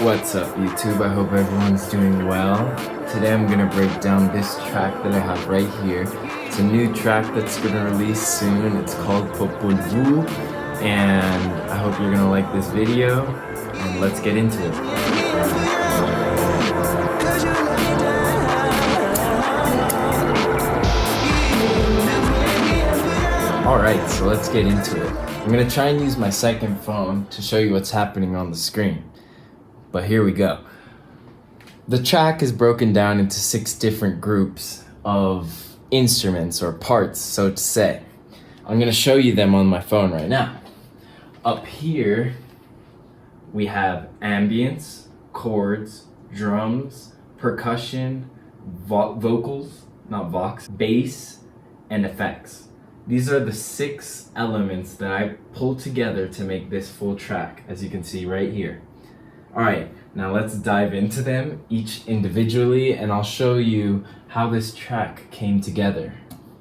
What's up YouTube? I hope everyone's doing well. Today I'm gonna break down this track that I have right here. It's a new track that's gonna release soon. It's called Popol Vuh, and I hope you're gonna like this video, and let's get into it. Alright, so let's get into it. I'm gonna try and use my second phone to show you what's happening on the screen. But here we go. The track is broken down into 6 different groups of instruments or parts, so to say. I'm gonna show you them on my phone right now. Up here, we have ambience, chords, drums, percussion, vocals, not vox, bass, and effects. These are the 6 elements that I pulled together to make this full track, as you can see right here. Alright, now let's dive into them each individually, and I'll show you how this track came together.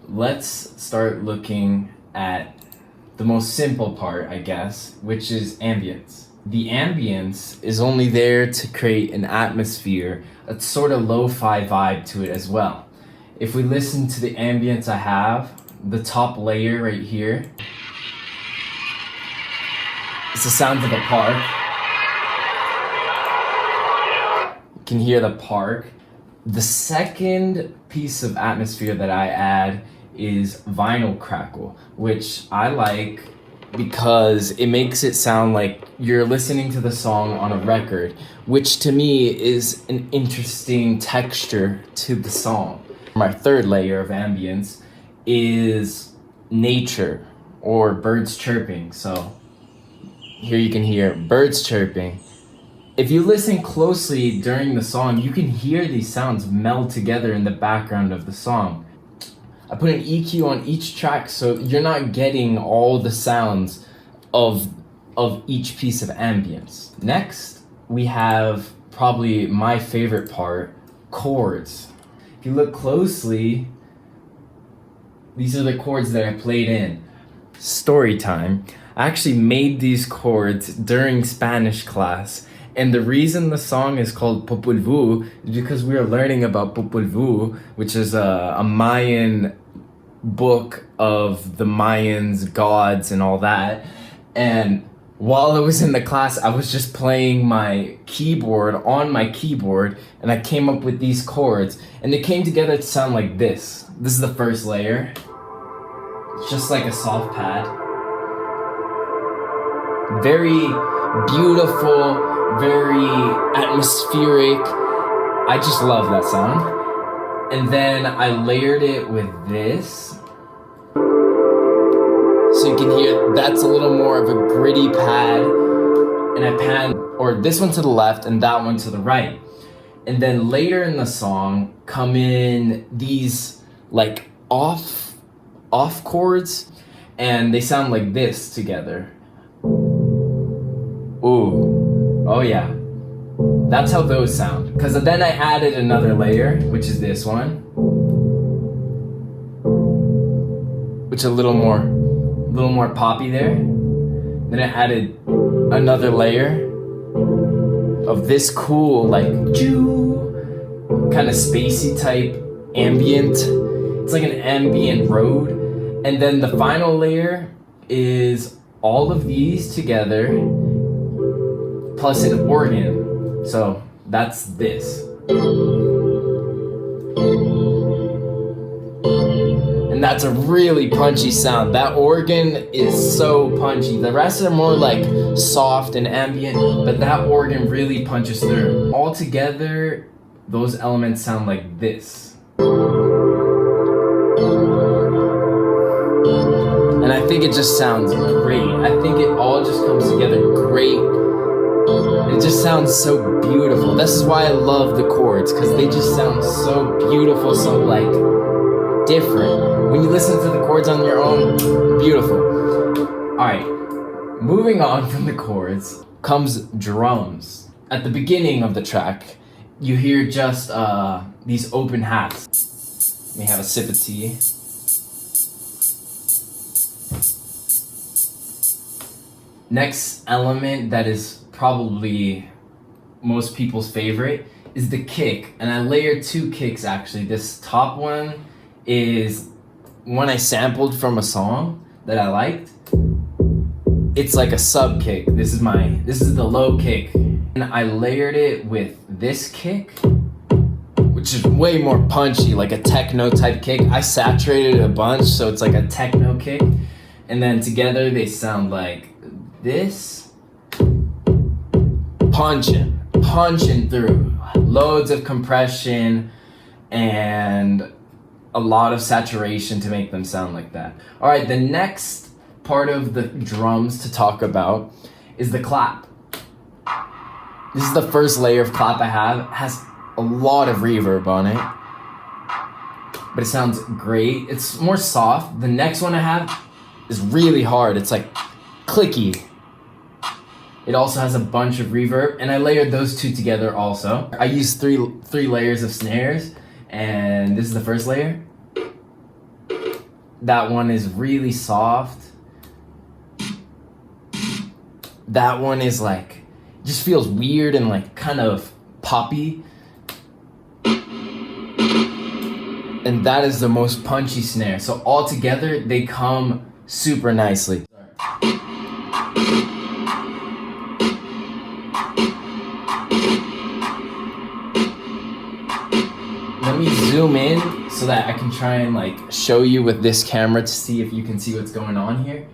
Let's start looking at the most simple part, I guess, which is ambience. The ambience is only there to create an atmosphere, a sort of lo-fi vibe to it as well. If we listen to the ambience I have, the top layer right here, it's the sound of a park. You can hear the park. The second piece of atmosphere that I add is vinyl crackle, which I like because it makes it sound like you're listening to the song on a record, which to me is an interesting texture to the song. My third layer of ambience is nature or birds chirping. So here you can hear birds chirping. If you listen closely during the song, you can hear these sounds meld together in the background of the song. I put an EQ on each track so you're not getting all the sounds of each piece of ambience. Next, we have probably my favorite part, chords. If you look closely, these are the chords that I played in. Story time. I actually made these chords during Spanish class. And the reason the song is called Popol Vuh is because we are learning about Popol Vuh, which is a Mayan book of the Mayans, gods, and all that. And while I was in the class, I was just playing my keyboard on my keyboard, and I came up with these chords, and they came together to sound like this. This is the first layer. It's just like a soft pad. Very beautiful, very atmospheric. I just love that sound. And then I layered it with this. So you can hear that's a little more of a gritty pad. And I pan, or this one to the left and that one to the right. And then later in the song come in these like off chords, and they sound like this together. Ooh, oh yeah. That's how those sound. Because then I added another layer, which is this one. Which is a little more poppy there. Then I added another layer of this cool, like, kind of spacey type ambient. It's like an ambient road. And then the final layer is all of these together, plus an organ. So that's this. And that's a really punchy sound. That organ is so punchy. The rest are more like soft and ambient, but that organ really punches through. All together, those elements sound like this. And I think it just sounds great. I think it all just comes together great. It just sounds so beautiful. This is why I love the chords, because they just sound so beautiful, so like different. When you listen to the chords on your own, beautiful. Alright, moving on from the chords comes drums. At the beginning of the track, you hear just these open hats. Let me have a sip of tea. Next element that is probably most people's favorite, is the kick. And I layered 2 kicks actually. This top one is one I sampled from a song that I liked. It's like a sub kick. This is the low kick. And I layered it with this kick, which is way more punchy, like a techno type kick. I saturated it a bunch, so it's like a techno kick. And then together they sound like this. Punching through. Loads of compression and a lot of saturation to make them sound like that. All right, the next part of the drums to talk about is the clap. This is the first layer of clap I have. It has a lot of reverb on it, but it sounds great. It's more soft. The next one I have is really hard. It's like clicky. It also has a bunch of reverb, and I layered those 2 together also. I used three layers of snares, and this is the first layer. That one is really soft. That one is like, just feels weird and like kind of poppy. And that is the most punchy snare. So all together, they come super nicely. Let me zoom in so that I can try and like show you with this camera to see if you can see what's going on here.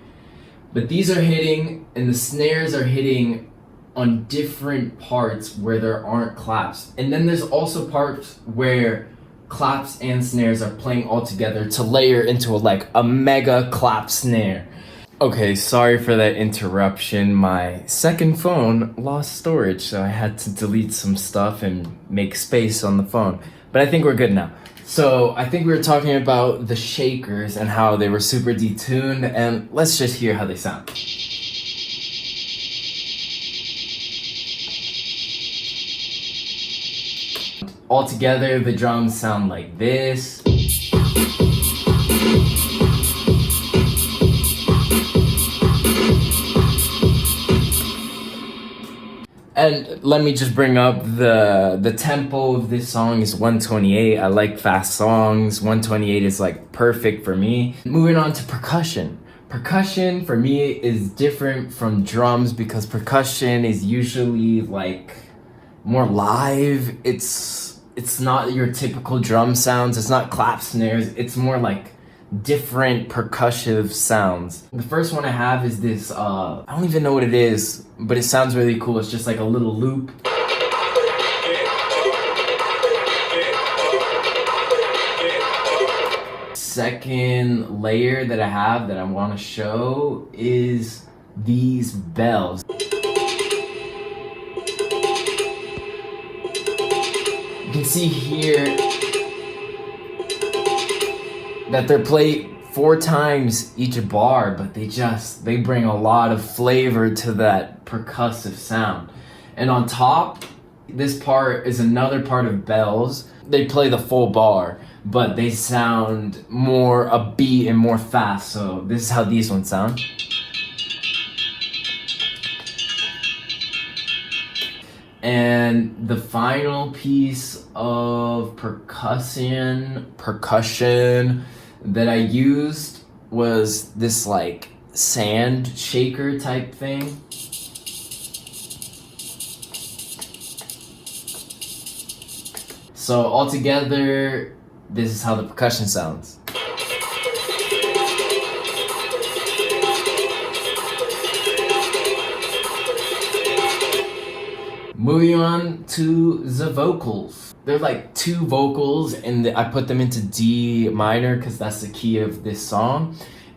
But these are hitting, and the snares are hitting on different parts where there aren't claps. And then there's also parts where claps and snares are playing all together to layer into a mega clap snare. Okay, sorry for that interruption. My second phone lost storage, so I had to delete some stuff and make space on the phone. But I think we're good now. So I think we were talking about the shakers and how they were super detuned, and let's just hear how they sound. All together, the drums sound like this. And let me just bring up the tempo of this song is 128. I like fast songs. 128 is like perfect for me. Moving on to percussion. Percussion for me is different from drums because percussion is usually like more live. It's not your typical drum sounds. It's not clap snares. It's more like different percussive sounds. The first one I have is this, I don't even know what it is, but it sounds really cool. It's just like a little loop. Second layer that I have that I want to show is these bells. You can see here that they're played 4 times each bar, but they bring a lot of flavor to that percussive sound. And on top, this part is another part of bells. They play the full bar, but they sound more upbeat and more fast. So this is how these ones sound. And the final piece of percussion that I used was this like sand shaker type thing. So altogether, this is how the percussion sounds. Moving on to the vocals. They're like 2 vocals, and I put them into D minor because that's the key of this song.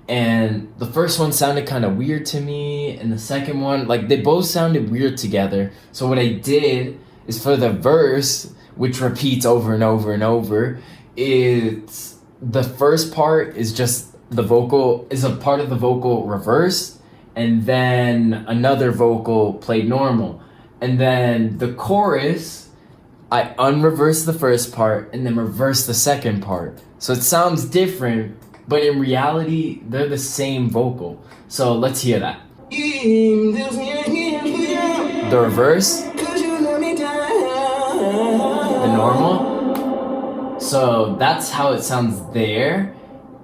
And the first one sounded kind of weird to me, and the second one, like they both sounded weird together. So what I did is for the verse, which repeats over and over and over, it's the first part is just the vocal, is a part of the vocal reversed, and then another vocal played normal. And then the chorus, I unreverse the first part and then reverse the second part. So it sounds different, but in reality, they're the same vocal. So let's hear that. The reverse. the normal. So that's how it sounds there.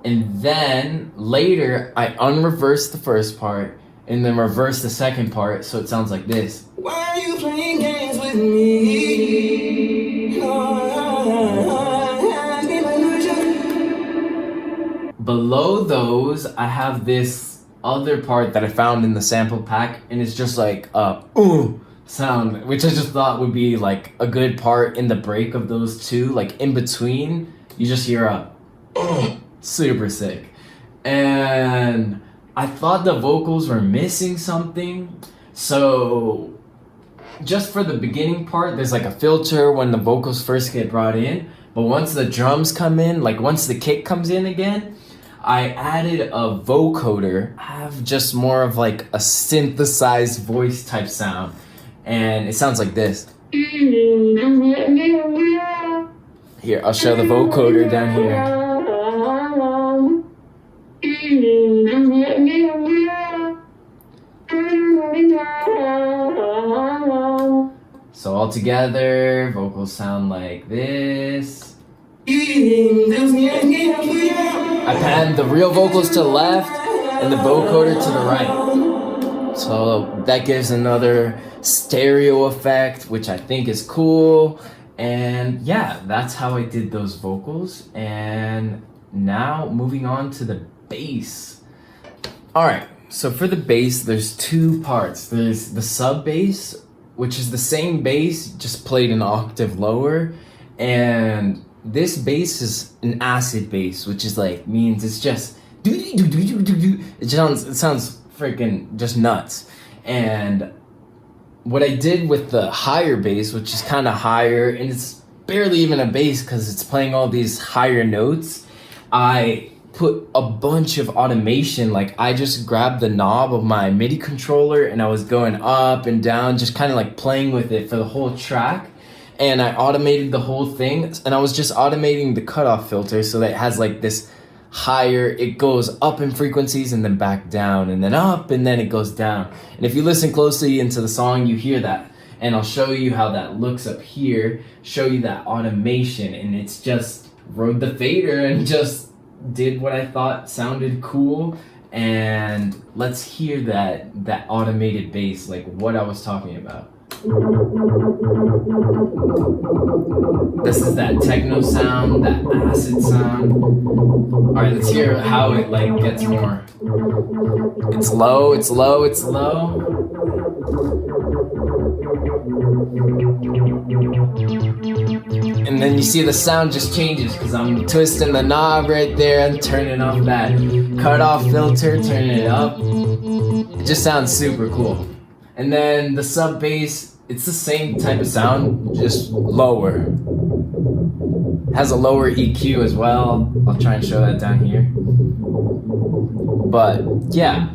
And then later I unreverse the first part and then reverse the second part so it sounds like this. Why are you playing games with me? Below those, I have this other part that I found in the sample pack, and it's just like a ooh sound, which I just thought would be like a good part in the break of those two. Like in between, you just hear a super sick. And I thought the vocals were missing something, so just for the beginning part, there's like a filter when the vocals first get brought in, but once the drums come in, like once the kick comes in again, I added a vocoder. I have just more of like a synthesized voice type sound, and it sounds like this. Here, I'll show the vocoder down here. So all together, vocals sound like this. I panned the real vocals to the left and the vocoder to the right. So that gives another stereo effect, which I think is cool. And yeah, that's how I did those vocals. And now moving on to the bass. All right, so for the bass, there's two parts. There's the sub bass, which is the same bass, just played an octave lower. And this bass is an acid bass, which is like, means it's just, it sounds freaking just nuts. And what I did with the higher bass, which is kind of higher, and it's barely even a bass because it's playing all these higher notes, I put a bunch of automation. Like I just grabbed the knob of my MIDI controller and I was going up and down, just kind of like playing with it for the whole track. And I automated the whole thing, and I was just automating the cutoff filter so that it has like this higher, it goes up in frequencies and then back down and then up and then it goes down. And if you listen closely into the song, you hear that. And I'll show you how that looks up here, show you that automation, and it's just rode the fader and just did what I thought sounded cool. And let's hear that automated bass, like what I was talking about. This is that techno sound, that acid sound. Alright, let's hear how it like gets more. It's low, it's low, it's low. And then you see the sound just changes because I'm twisting the knob right there and turning off that cutoff filter, turning it up. It just sounds super cool. And then the sub bass, it's the same type of sound, just lower. Has a lower EQ as well. I'll try and show that down here. But yeah,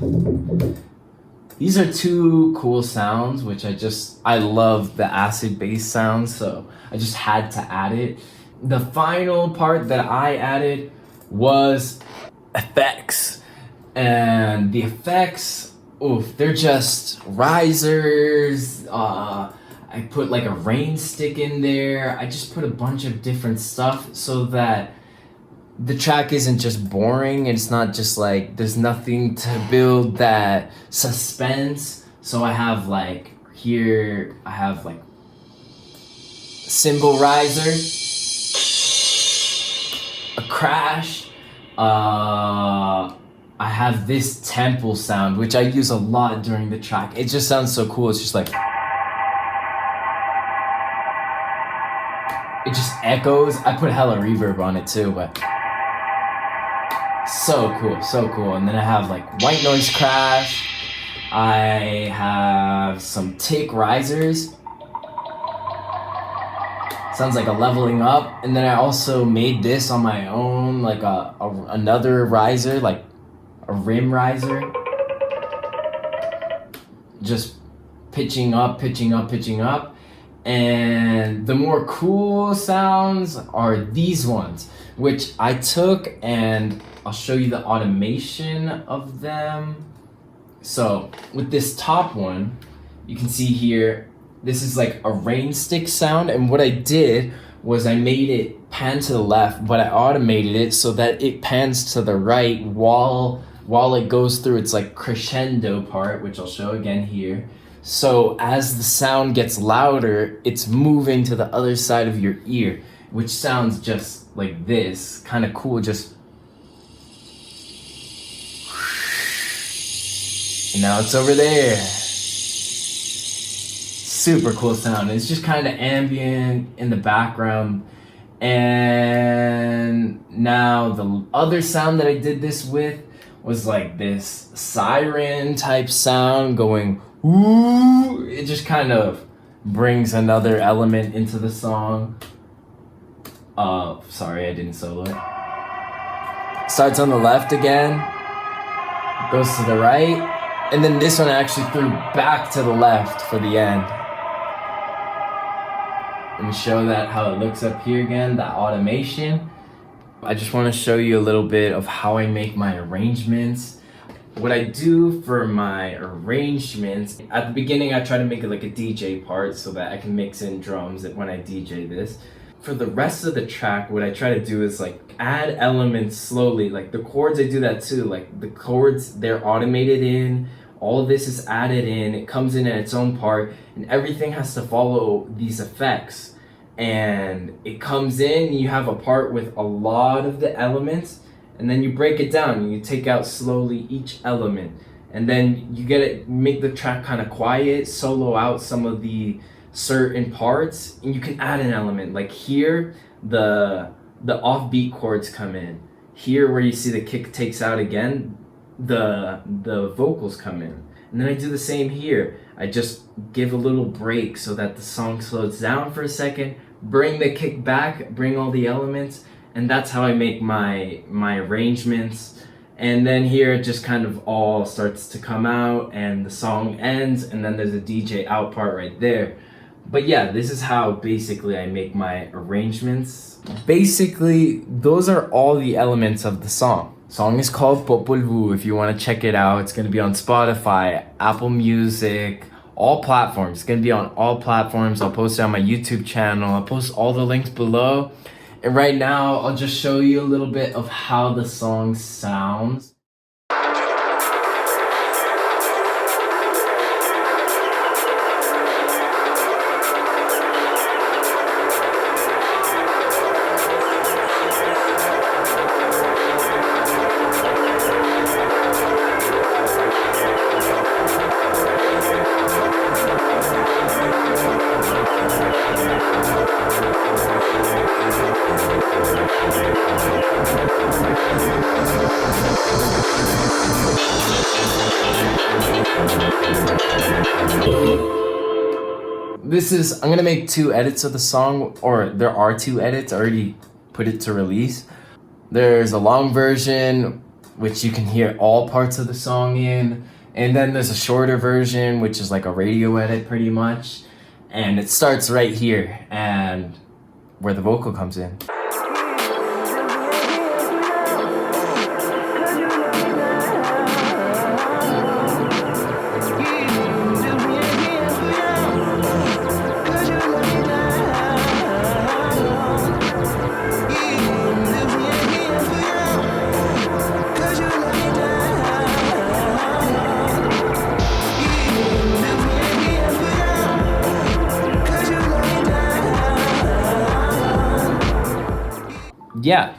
these are two cool sounds, which I love the acid bass sound, so I just had to add it. The final part that I added was effects. And the effects, oof, they're just risers. I put like a rain stick in there. I just put a bunch of different stuff so that the track isn't just boring. It's not just like, there's nothing to build that suspense. So I have like, here, I have like cymbal riser, a crash, I have this tempo sound, which I use a lot during the track. It just sounds so cool. It's just like, it just echoes. I put hella reverb on it too, but so cool, so cool. And then I have like white noise crash. I have some tick risers. Sounds like a leveling up. And then I also made this on my own, like another riser, like a rim riser. Just pitching up, pitching up, pitching up. And the more cool sounds are these ones, which I took, and I'll show you the automation of them. So with this top one, you can see here, This is like a rain stick sound, and what I did was I made it pan to the left, but I automated it so that it pans to the right while it goes through its like crescendo part, which I'll show again here. So as the sound gets louder, it's moving to the other side of your ear, which sounds just like this, kind of cool. Just and now it's over there. Super cool sound. It's just kind of ambient in the background. And now the other sound that I did this with was like this siren type sound going ooh. It just kind of brings another element into the song. Sorry, I didn't solo it. Starts on the left again, goes to the right, and then this one I actually threw back to the left for the end. Let me show that how it looks up here again, that automation. I just want to show you a little bit of how I make my arrangements. What I do for my arrangements, at the beginning I try to make it like a DJ part so that I can mix in drums when I DJ this. For the rest of the track, what I try to do is like add elements slowly. Like the chords, I do that too. Like the chords, they're automated in. All of this is added in. It comes in at its own part, and everything has to follow these effects. And it comes in, you have a part with a lot of the elements, and then you break it down and you take out slowly each element. And then you make the track kind of quiet, solo out some of the certain parts, and you can add an element. Like here, the offbeat chords come in. Here where you see the kick takes out again, the vocals come in. And then I do the same here. I just give a little break so that the song slows down for a second, bring the kick back, bring all the elements, and that's how I make my arrangements. And then here it just kind of all starts to come out and the song ends, and then there's a DJ out part right there. But yeah, this is how basically I make my arrangements. Basically, those are all the elements of the song. Song is called Popol Vuh. If you want to check it out, it's going to be on Spotify, Apple Music, all platforms. It's going to be on all platforms. I'll post it on my YouTube channel. I'll post all the links below. And right now, I'll just show you a little bit of how the song sounds. I'm gonna make 2 edits of the song, or there are 2 edits. I already put it to release. There's a long version, which you can hear all parts of the song in. And then there's a shorter version, which is like a radio edit pretty much. And it starts right here, and where the vocal comes in. Yeah,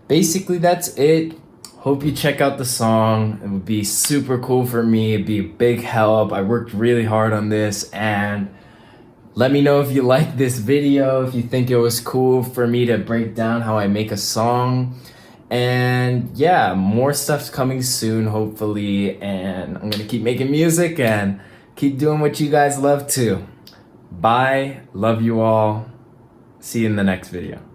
basically that's it. Hope you check out the song. It would be super cool for me. It'd be a big help. I worked really hard on this, and let me know if you like this video, if you think it was cool for me to break down how I make a song. And yeah, more stuff's coming soon, hopefully, and I'm gonna keep making music and keep doing what you guys love to. Bye, love you all. See you in the next video.